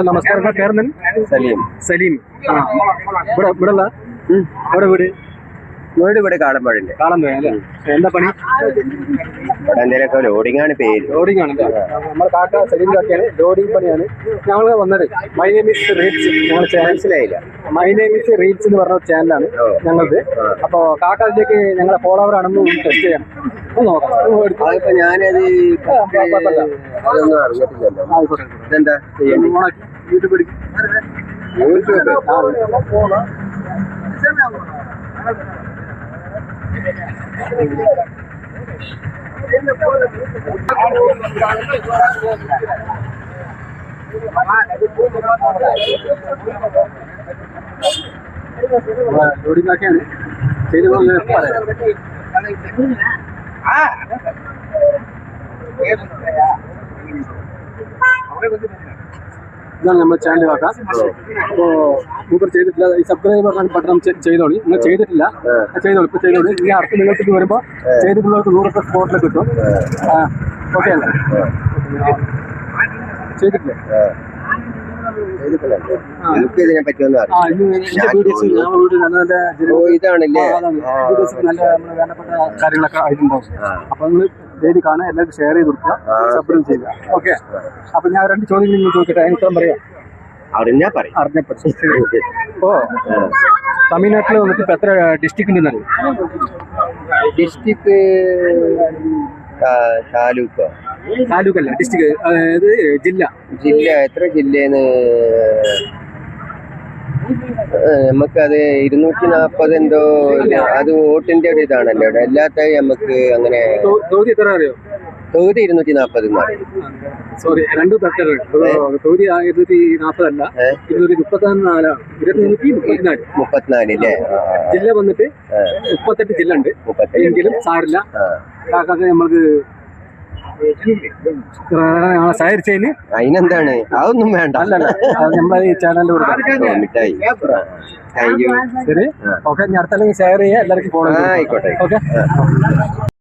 നമസ്കാരം. പേരെന്താ? സലീം. സലീം. ഇവിടെ വീട് ഇവിടെ കാളമ്പഴല്ലേ. കാളമ്പഴ അല്ലേ? എന്താ പണി? ഇവിടെ എന്തെങ്കിലുമൊക്കെ ലോഡിംഗ് ആണ് പേര്. ലോഡിംഗ് ആണ്. നമ്മുടെ കാക്ക സലീം കാക്കയാണ്. ലോഡിംഗ് പണിയാണ്. ഞങ്ങൾ വന്നത് മൈ നെയിം ഈസ് റീൽസ്. ഞങ്ങൾ മനസ്സിലായില്ല. മൈ നെയിം ഈസ് റീൽസ് എന്ന് പറഞ്ഞ ചാനലാണ് ഞങ്ങൾക്ക്. അപ്പൊ കാക്ക അതിലേക്ക് ഞങ്ങളെ ഫോളോവർ ആണെന്ന് ടെസ്റ്റ് ചെയ്യണം. അതിപ്പോ ഞാനത് അതൊന്നും അറിഞ്ഞിട്ടില്ലല്ലോ. ഇതെന്താ ചെയ്യണ്ടേ? യൂട്യൂബ് എടുക്കും. ലോഡിങ്ങാക്കിയാണ് ചെയ്ത് പറയാം. ഇതാണ് നമ്മുടെ ചാനൽ കാക്കാം. അപ്പോൾ മൂപ്പർ ചെയ്തിട്ടില്ല. ഈ സബ്സ്ക്രൈബ് ബട്ടൺ ചെയ്തോളി. നിങ്ങൾ ചെയ്തിട്ടില്ല ചെയ്തോളി. ഇപ്പോൾ ചെയ്തോളി. ഇനി അടുത്ത് നിങ്ങൾക്ക് വരുമ്പോൾ ചെയ്തിട്ടുള്ളവർക്ക് 100 സ്പോട്ടിൽ കിട്ടും. ഓക്കെ അല്ലേ? ചെയ്തിട്ടില്ലേ? ഇതിനെ പറ്റിയൊന്നും ഇതാണല്ലേ നല്ല വേണ്ടപ്പെട്ട കാര്യങ്ങളൊക്കെ ആയിട്ടുണ്ടാവും. അപ്പൊ നിങ്ങൾ ഡെയിലി കാണാൻ എല്ലാവർക്കും ഷെയർ ചെയ്ത് കൊടുക്കുക, സബ്സ്ക്രൈബ് ചെയ്യുക. ഓക്കെ. അപ്പൊ ഞാൻ 2 ചോദ്യങ്ങൾ നിങ്ങൾ ചോദിക്കട്ടെ. എനിക്ക് പറയാം. ഓ, തമിഴ്നാട്ടിൽ വന്നിട്ട് ഇപ്പൊ എത്ര ഡിസ്ട്രിക്ട് ഉണ്ടെന്നറിയോ? ഡിസ്ട്രിക്ട് താലൂക്കല്ല, ഡിസ്ട്രിക്ട്. അതായത് ജില്ല എത്ര ജില്ലേന്ന് നമുക്കത് 240 എന്തോ. അത് വോട്ടിന്റെ ഒരു ഇതാണല്ലോ ഇവിടെ. എല്ലാത്ത നമുക്ക് അങ്ങനെ തോതി എത്ര അറിയോ? തോതി 240 സോറി, 2 തോതി 240 അല്ല, 234. 234 അല്ലേ? ജില്ല വന്നിട്ട് 38 ജില്ല ഉണ്ട്. എങ്കിലും സാരില്ല. നമ്മൾക്ക് സഹകരിച്ചതിന് അതിനെന്താണ്? അതൊന്നും വേണ്ട. അല്ലല്ല, നമ്മളെ ഈ ചാനലിൽ മിഠായി. Thank you. ശരി. ഓക്കെ. ഞാൻ അടുത്തല്ലെങ്കിൽ ഷെയർ ചെയ്യാം. എല്ലാവർക്കും ഫോളോ. ആയിക്കോട്ടെ. ഓക്കെ.